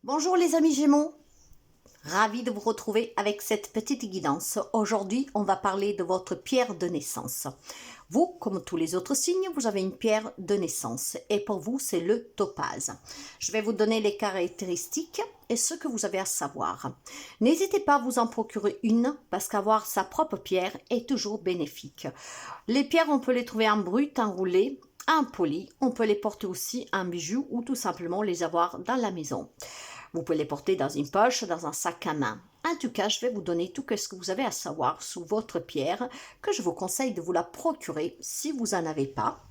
Bonjour les amis Gémeaux, ravi de vous retrouver avec cette petite guidance. Aujourd'hui, on va parler de votre pierre de naissance. Vous, comme tous les autres signes, vous avez une pierre de naissance et pour vous, c'est le topaze. Je vais vous donner les caractéristiques et ce que vous avez à savoir. N'hésitez pas à vous en procurer une parce qu'avoir sa propre pierre est toujours bénéfique. Les pierres, on peut les trouver en brut, en roulé, en poli. On peut les porter aussi en bijoux ou tout simplement les avoir dans la maison. Vous pouvez les porter dans une poche, dans un sac à main. En tout cas, je vais vous donner tout ce que vous avez à savoir sous votre pierre, que je vous conseille de vous la procurer si vous n'en avez pas,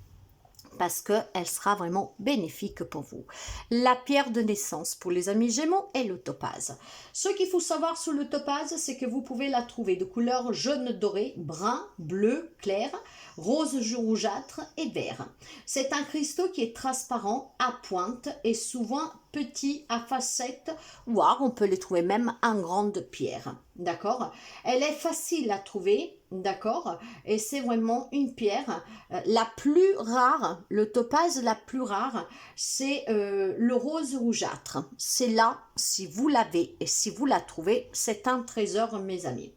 parce qu'elle sera vraiment bénéfique pour vous. La pierre de naissance pour les amis Gémeaux est le topaze. Ce qu'il faut savoir sur le topaze, c'est que vous pouvez la trouver de couleur jaune doré, brun, bleu clair, rose rougeâtre et vert. C'est un cristaux qui est transparent, à pointe et souvent petit à facettes, voire on peut les trouver même en grande pierre. D'accord? Elle est facile à trouver, d'accord? Et c'est vraiment une pierre la plus rare, le topaze la plus rare, c'est le rose rougeâtre. C'est là, si vous l'avez et si vous la trouvez, c'est un trésor, mes amis.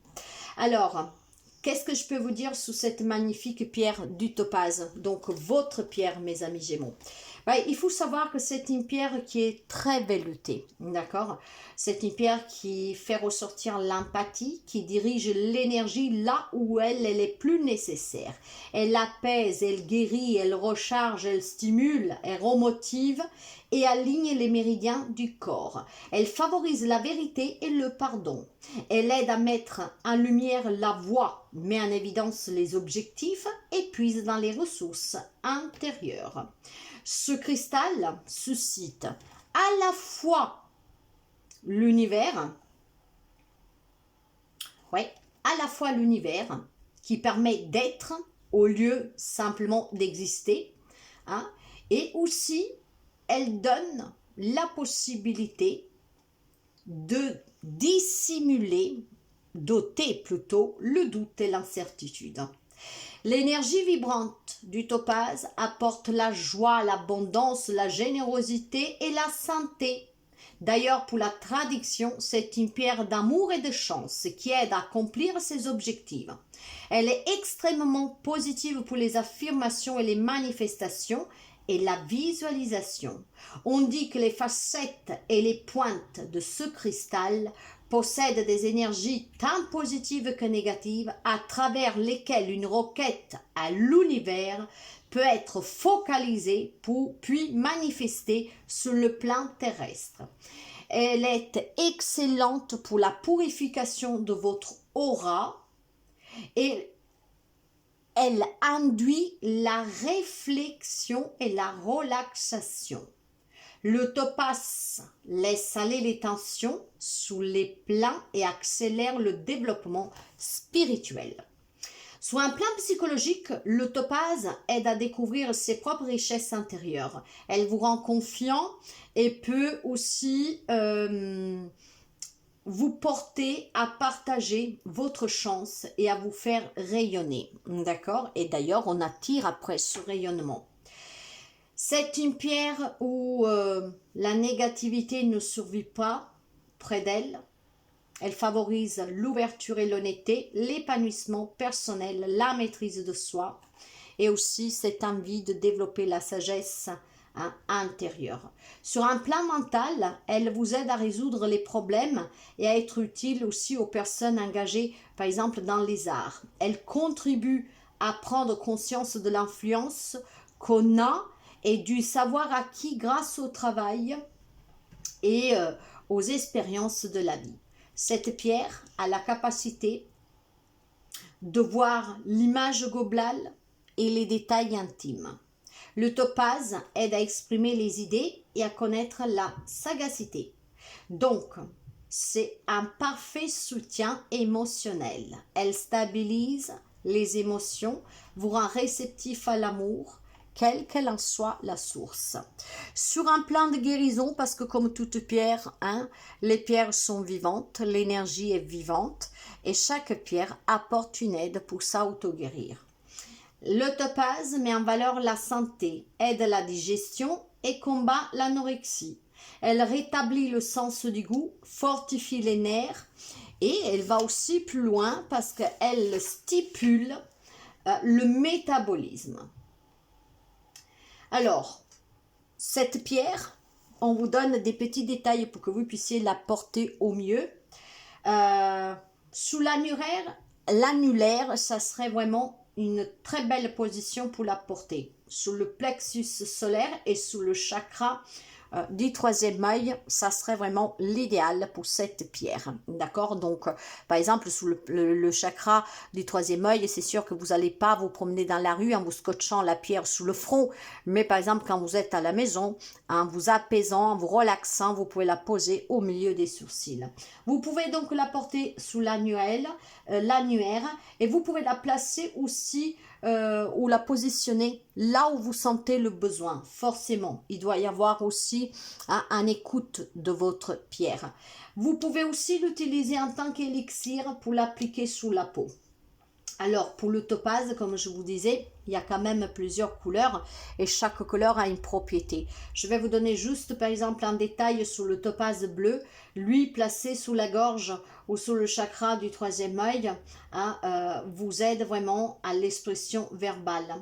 Alors, qu'est-ce que je peux vous dire sous cette magnifique pierre du topaze? Donc, votre pierre, mes amis Gémeaux. Il faut savoir que c'est une pierre qui est très veloutée, d'accord? C'est une pierre qui fait ressortir l'empathie, qui dirige l'énergie là où elle est plus nécessaire. Elle apaise, elle guérit, elle recharge, elle stimule, elle remotive et aligne les méridiens du corps. Elle favorise la vérité et le pardon. Elle aide à mettre en lumière la voie, met en évidence les objectifs et puise dans les ressources intérieures. Ce cristal suscite à la fois l'univers, qui permet d'être au lieu simplement d'exister, hein, et aussi elle donne la possibilité de dissimuler, d'ôter plutôt le doute et l'incertitude. L'énergie vibrante du topaze apporte la joie, l'abondance, la générosité et la santé. D'ailleurs, pour la traduction, c'est une pierre d'amour et de chance qui aide à accomplir ses objectifs. Elle est extrêmement positive pour les affirmations et les manifestations et la visualisation. On dit que les facettes et les pointes de ce cristal possèdent des énergies tant positives que négatives à travers lesquelles une requête à l'univers peut être focalisée puis manifestée sur le plan terrestre. Elle est excellente pour la purification de votre aura et elle induit la réflexion et la relaxation. Le topaze laisse aller les tensions sous les plans et accélère le développement spirituel. Sur un plan psychologique, le topaze aide à découvrir ses propres richesses intérieures. Elle vous rend confiant et peut aussi vous porter à partager votre chance et à vous faire rayonner. D'accord? Et d'ailleurs, on attire après ce rayonnement. C'est une pierre où la négativité ne survit pas près d'elle. Elle favorise l'ouverture et l'honnêteté, l'épanouissement personnel, la maîtrise de soi et aussi cette envie de développer la sagesse intérieure. Sur un plan mental, elle vous aide à résoudre les problèmes et à être utile aussi aux personnes engagées, par exemple, dans les arts. Elle contribue à prendre conscience de l'influence qu'on a et du savoir acquis grâce au travail et aux expériences de la vie. Cette pierre a la capacité de voir l'image globale et les détails intimes. Le topaze aide à exprimer les idées et à connaître la sagacité. Donc, c'est un parfait soutien émotionnel. Elle stabilise les émotions, vous rend réceptif à l'amour, quelle qu'elle en soit la source. Sur un plan de guérison, parce que comme toute pierre, les pierres sont vivantes, l'énergie est vivante et chaque pierre apporte une aide pour s'auto-guérir. Le topaze met en valeur la santé, aide à la digestion et combat l'anorexie. Elle rétablit le sens du goût, fortifie les nerfs et elle va aussi plus loin parce qu'elle stimule le métabolisme. Alors, cette pierre, on vous donne des petits détails pour que vous puissiez la porter au mieux. Sous l'annulaire, ça serait vraiment une très belle position pour la porter. Sous le plexus solaire et sous le chakra du troisième œil, ça serait vraiment l'idéal pour cette pierre. D'accord? Donc, par exemple, sous le chakra du troisième œil, c'est sûr que vous n'allez pas vous promener dans la rue en vous scotchant la pierre sous le front. Mais par exemple, quand vous êtes à la maison, en vous apaisant, en vous relaxant, vous pouvez la poser au milieu des sourcils. Vous pouvez donc la porter sous l'annuaire et vous pouvez la placer aussi ou la positionner là où vous sentez le besoin. Forcément, il doit y avoir aussi un écoute de votre pierre. Vous pouvez aussi l'utiliser en tant qu'élixir pour l'appliquer sous la peau. Alors, pour le topaze, comme je vous disais, il y a quand même plusieurs couleurs et chaque couleur a une propriété. Je vais vous donner juste, par exemple, un détail sur le topaze bleu. Lui, placé sous la gorge ou sous le chakra du troisième œil, vous aide vraiment à l'expression verbale.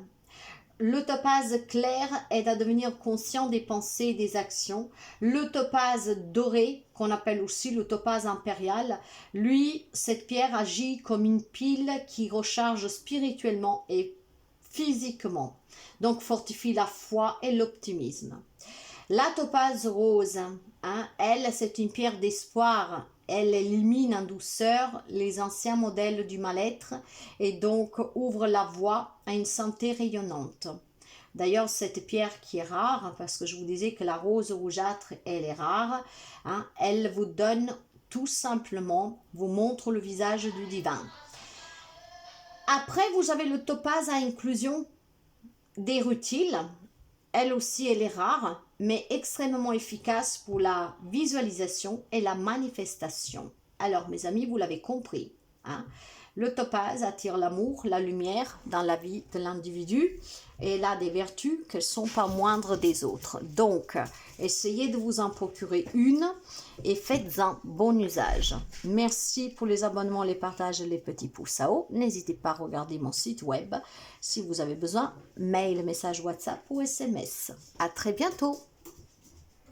Le topaze clair aide à devenir conscient des pensées et des actions. Le topaze doré, qu'on appelle aussi le topaze impérial, lui, cette pierre agit comme une pile qui recharge spirituellement et physiquement. Donc fortifie la foi et l'optimisme. La topaze rose, elle, c'est une pierre d'espoir. Elle élimine en douceur les anciens modèles du mal-être et donc ouvre la voie à une santé rayonnante. D'ailleurs, cette pierre qui est rare, parce que je vous disais que la rose rougeâtre, elle est rare, elle vous donne tout simplement, vous montre le visage du divin. Après, vous avez le topaze à inclusion des rutiles. Elle aussi, elle est rare, mais extrêmement efficace pour la visualisation et la manifestation. Alors, mes amis, vous l'avez compris. Le topaze attire l'amour, la lumière dans la vie de l'individu et elle a des vertus qui ne sont pas moindres des autres. Donc, essayez de vous en procurer une et faites-en bon usage. Merci pour les abonnements, les partages et les petits pouces à haut. N'hésitez pas à regarder mon site web si vous avez besoin. Mail, message WhatsApp ou SMS. À très bientôt.